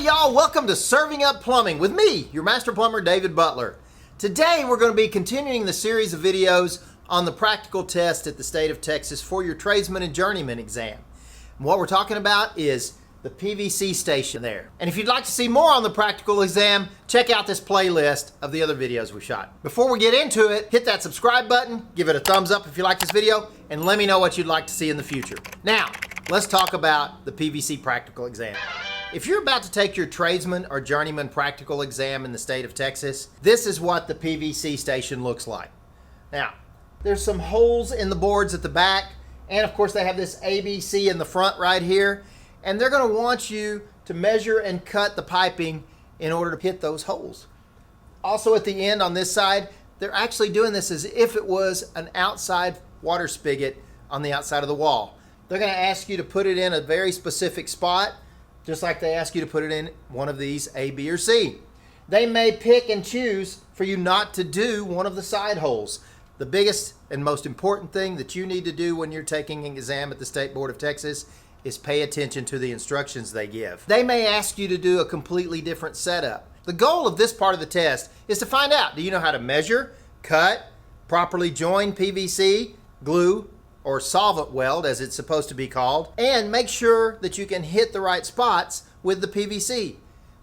Howdy y'all, welcome to Serving Up Plumbing with me, your master plumber, David Butler. Today we're going to be continuing the series of videos on the practical test at the state of Texas for your Tradesman and Journeyman exam. And what we're talking about is the PVC station there. And if you'd like to see more on the practical exam, check out this playlist of the other videos we shot. Before we get into it, hit that subscribe button, give it a thumbs up if you like this video, and let me know what you'd like to see in the future. Now, let's talk about the PVC practical exam. If you're about to take your Tradesman or Journeyman practical exam in the state of Texas, this is what the PVC station looks like. Now, there's some holes in the boards at the back, and of course they have this ABC in the front right here, and they're going to want you to measure and cut the piping in order to hit those holes. Also at the end on this side, they're actually doing this as if it was an outside water spigot on the outside of the wall. They're going to ask you to put it in a very specific spot, just like they ask you to put it in one of these A, B, or C. They may pick and choose for you not to do one of the side holes. The biggest and most important thing that you need to do when you're taking an exam at the State Board of Texas is pay attention to the instructions they give. They may ask you to do a completely different setup. The goal of this part of the test is to find out, do you know how to measure, cut, properly join PVC, glue, or solvent weld as it's supposed to be called, and make sure that you can hit the right spots with the PVC.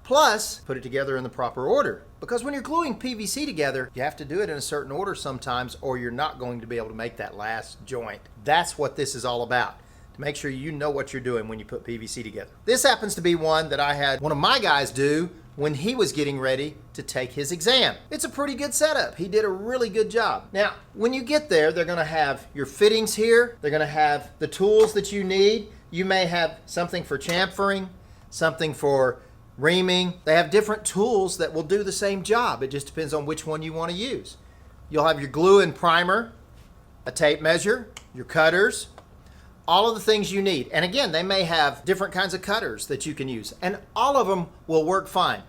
Plus, put it together in the proper order. Because when you're gluing PVC together, you have to do it in a certain order sometimes or you're not going to be able to make that last joint. That's what this is all about. To make sure you know what you're doing when you put PVC together. This happens to be one that I had one of my guys do when he was getting ready to take his exam. It's a pretty good setup. He did a really good job. Now, when you get there, they're gonna have your fittings here. They're gonna have the tools that you need. You may have something for chamfering, something for reaming. They have different tools that will do the same job. It just depends on which one you wanna use. You'll have your glue and primer, a tape measure, your cutters, all of the things you need. And again, they may have different kinds of cutters that you can use, and all of them will work fine.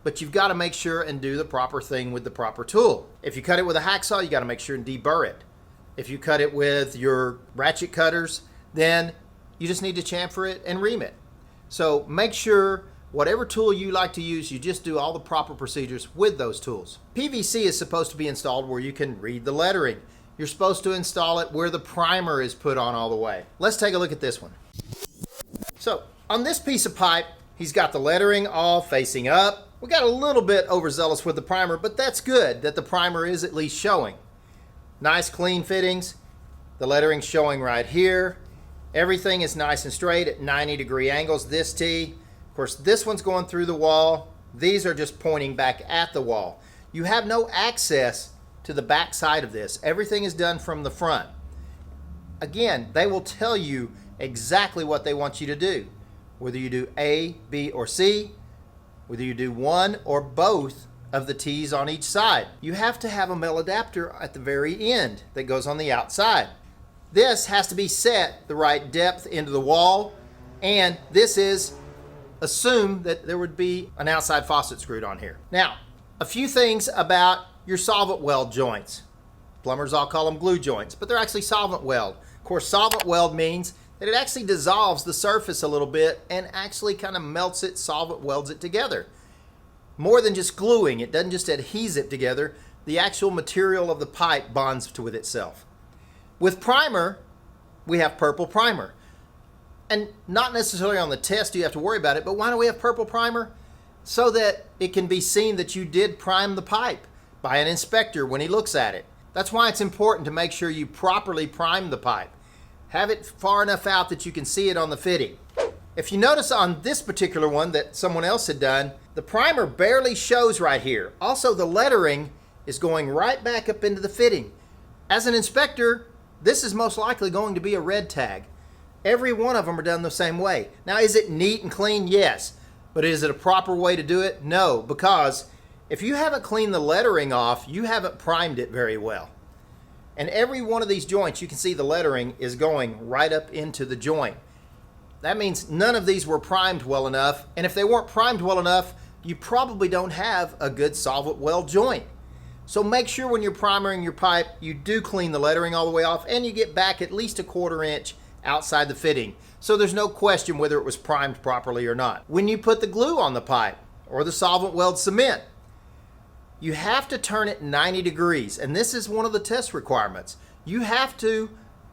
But you've got to make sure and do the proper thing with the proper tool. If you cut it with a hacksaw, you got to make sure and deburr it. If you cut it with your ratchet cutters, then you just need to chamfer it and ream it. So make sure whatever tool you like to use, you just do all the proper procedures with those tools. PVC is supposed to be installed where you can read the lettering. You're supposed to install it where the primer is put on all the way. Let's take a look at this one. So on this piece of pipe, he's got the lettering all facing up. We got a little bit overzealous with the primer, but that's good that the primer is at least showing. Nice clean fittings. The lettering showing right here. Everything is nice and straight at 90-degree angles. This T, of course, this one's going through the wall. These are just pointing back at the wall. You have no access to the back side of this. Everything is done from the front. Again, they will tell you exactly what they want you to do. Whether you do A, B, or C, whether you do one or both of the T's on each side. You have to have a male adapter at the very end that goes on the outside. This has to be set the right depth into the wall, and this is assume that there would be an outside faucet screwed on here. Now, a few things about your solvent weld joints. Plumbers all call them glue joints, but they're actually solvent weld. Of course, solvent weld means that it actually dissolves the surface a little bit and actually kind of melts it, solvent welds it together. More than just gluing, it doesn't just adhese it together, the actual material of the pipe bonds with itself. With primer, we have purple primer. And not necessarily on the test do you have to worry about it, but why do we have purple primer? So that it can be seen that you did prime the pipe by an inspector when he looks at it. That's why it's important to make sure you properly prime the pipe. Have it far enough out that you can see it on the fitting. If you notice on this particular one that someone else had done, the primer barely shows right here. Also, the lettering is going right back up into the fitting. As an inspector, this is most likely going to be a red tag. Every one of them are done the same way. Now, is it neat and clean? Yes. But is it a proper way to do it? No, because if you haven't cleaned the lettering off, you haven't primed it very well. And every one of these joints, you can see the lettering is going right up into the joint. That means none of these were primed well enough, and if they weren't primed well enough, you probably don't have a good solvent weld joint. So make sure when you're primering your pipe, you do clean the lettering all the way off, and you get back at least a 1/4 inch outside the fitting, so there's no question whether it was primed properly or not. When you put the glue on the pipe or the solvent weld cement, you have to turn it 90 degrees, and this is one of the test requirements. You have to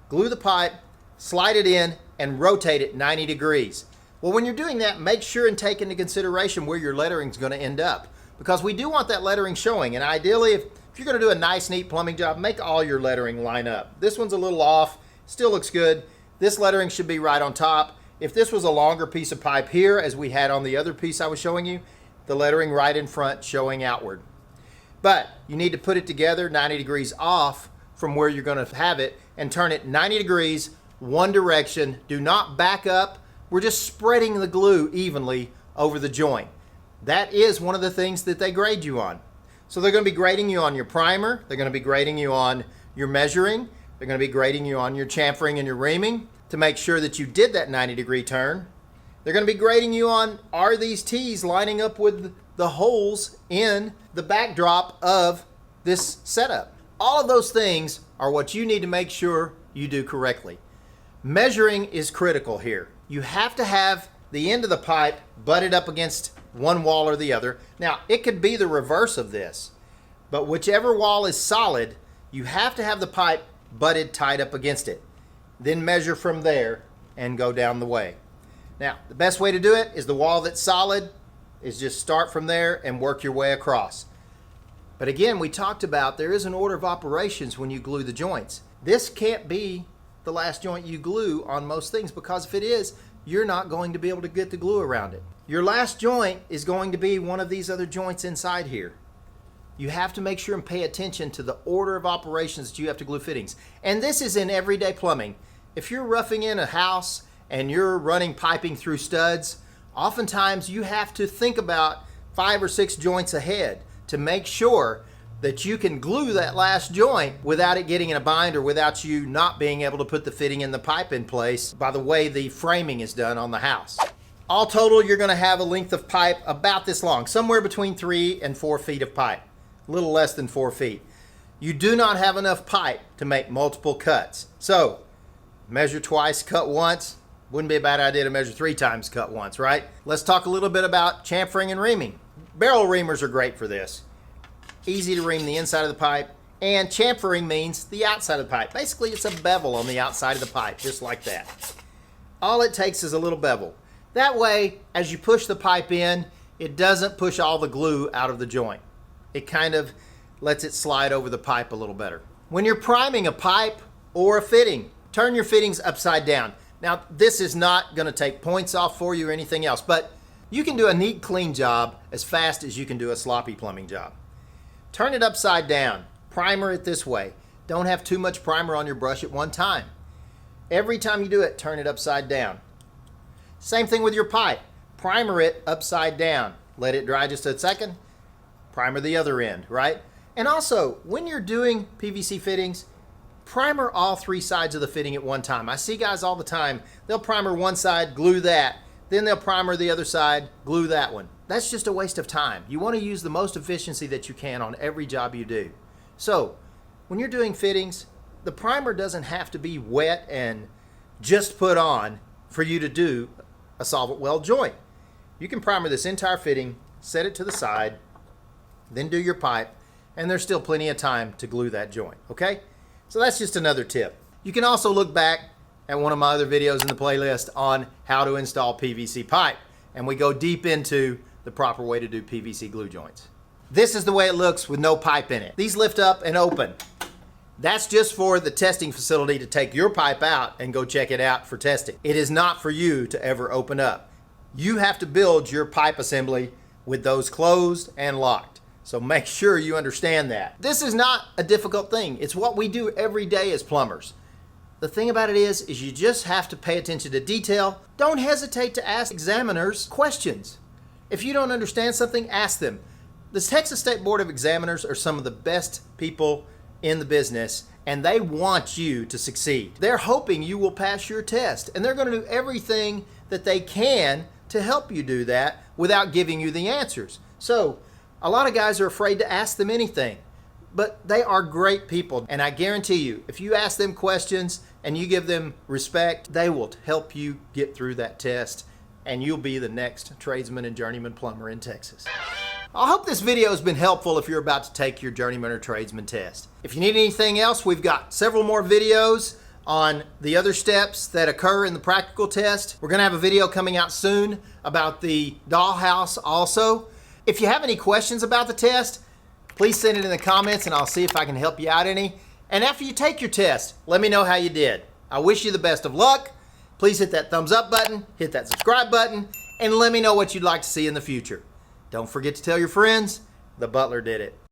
glue the pipe, slide it in, and rotate it 90 degrees. Well, when you're doing that, make sure and take into consideration where your lettering is going to end up, because we do want that lettering showing, and ideally, if you're going to do a nice, neat plumbing job, make all your lettering line up. This one's a little off, still looks good. This lettering should be right on top. If this was a longer piece of pipe here, as we had on the other piece I was showing you, the lettering right in front showing outward. But you need to put it together 90 degrees off from where you're going to have it and turn it 90 degrees, one direction. Do not back up. We're just spreading the glue evenly over the joint. That is one of the things that they grade you on. So they're going to be grading you on your primer. They're going to be grading you on your measuring. They're going to be grading you on your chamfering and your reaming to make sure that you did that 90-degree turn. They're going to be grading you on, are these T's lining up with the holes in the backdrop of this setup? All of those things are what you need to make sure you do correctly. Measuring is critical here. You have to have the end of the pipe butted up against one wall or the other. Now, it could be the reverse of this, but whichever wall is solid, you have to have the pipe butted tight up against it. Then measure from there and go down the way. Now, the best way to do it is the wall that's solid is just start from there and work your way across. But again, we talked about there is an order of operations when you glue the joints. This can't be the last joint you glue on most things, because if it is, you're not going to be able to get the glue around it. Your last joint is going to be one of these other joints inside here. You have to make sure and pay attention to the order of operations that you have to glue fittings. And this is in everyday plumbing. If you're roughing in a house and you're running piping through studs, oftentimes you have to think about 5 or 6 joints ahead to make sure that you can glue that last joint without it getting in a bind or without you not being able to put the fitting in the pipe in place by the way the framing is done on the house. All total, you're going to have a length of pipe about this long, somewhere between 3 and 4 feet of pipe, a little less than 4 feet. You do not have enough pipe to make multiple cuts. So measure twice, cut once. Wouldn't be a bad idea to measure 3 times, cut once, right? Let's talk a little bit about chamfering and reaming. Barrel reamers are great for this. Easy to ream the inside of the pipe, and chamfering means the outside of the pipe. Basically, it's a bevel on the outside of the pipe, just like that. All it takes is a little bevel. That way, as you push the pipe in, it doesn't push all the glue out of the joint. It kind of lets it slide over the pipe a little better. When you're priming a pipe or a fitting, turn your fittings upside down. Now, this is not going to take points off for you or anything else, but you can do a neat, clean job as fast as you can do a sloppy plumbing job. Turn it upside down. Primer it this way. Don't have too much primer on your brush at one time. Every time you do it, turn it upside down. Same thing with your pipe. Primer it upside down. Let it dry just a second. Primer the other end, right? And also, when you're doing PVC fittings, primer all 3 sides of the fitting at one time. I see guys all the time, they'll primer one side, glue that, then they'll primer the other side, glue that one. That's just a waste of time. You want to use the most efficiency that you can on every job you do. So, when you're doing fittings, the primer doesn't have to be wet and just put on for you to do a solvent weld joint. You can primer this entire fitting, set it to the side, then do your pipe, and there's still plenty of time to glue that joint, okay? So that's just another tip. You can also look back at one of my other videos in the playlist on how to install PVC pipe, and we go deep into the proper way to do PVC glue joints. This is the way it looks with no pipe in it. These lift up and open. That's just for the testing facility to take your pipe out and go check it out for testing. It is not for you to ever open up. You have to build your pipe assembly with those closed and locked. So make sure you understand that. This is not a difficult thing. It's what we do every day as plumbers. The thing about it is you just have to pay attention to detail. Don't hesitate to ask examiners questions. If you don't understand something, ask them. The Texas State Board of Examiners are some of the best people in the business, and they want you to succeed. They're hoping you will pass your test, and they're going to do everything that they can to help you do that without giving you the answers. So a lot of guys are afraid to ask them anything. but they are great people. And I guarantee you, if you ask them questions and you give them respect, they will help you get through that test, and you'll be the next tradesman and journeyman plumber in Texas. I hope this video has been helpful if you're about to take your journeyman or tradesman test. If you need anything else, we've got several more videos on the other steps that occur in the practical test. We're gonna have a video coming out soon about the dollhouse also. If you have any questions about the test, please send it in the comments and I'll see if I can help you out any. And after you take your test, let me know how you did. I wish you the best of luck. Please hit that thumbs up button, hit that subscribe button, and let me know what you'd like to see in the future. Don't forget to tell your friends, the Butler did it.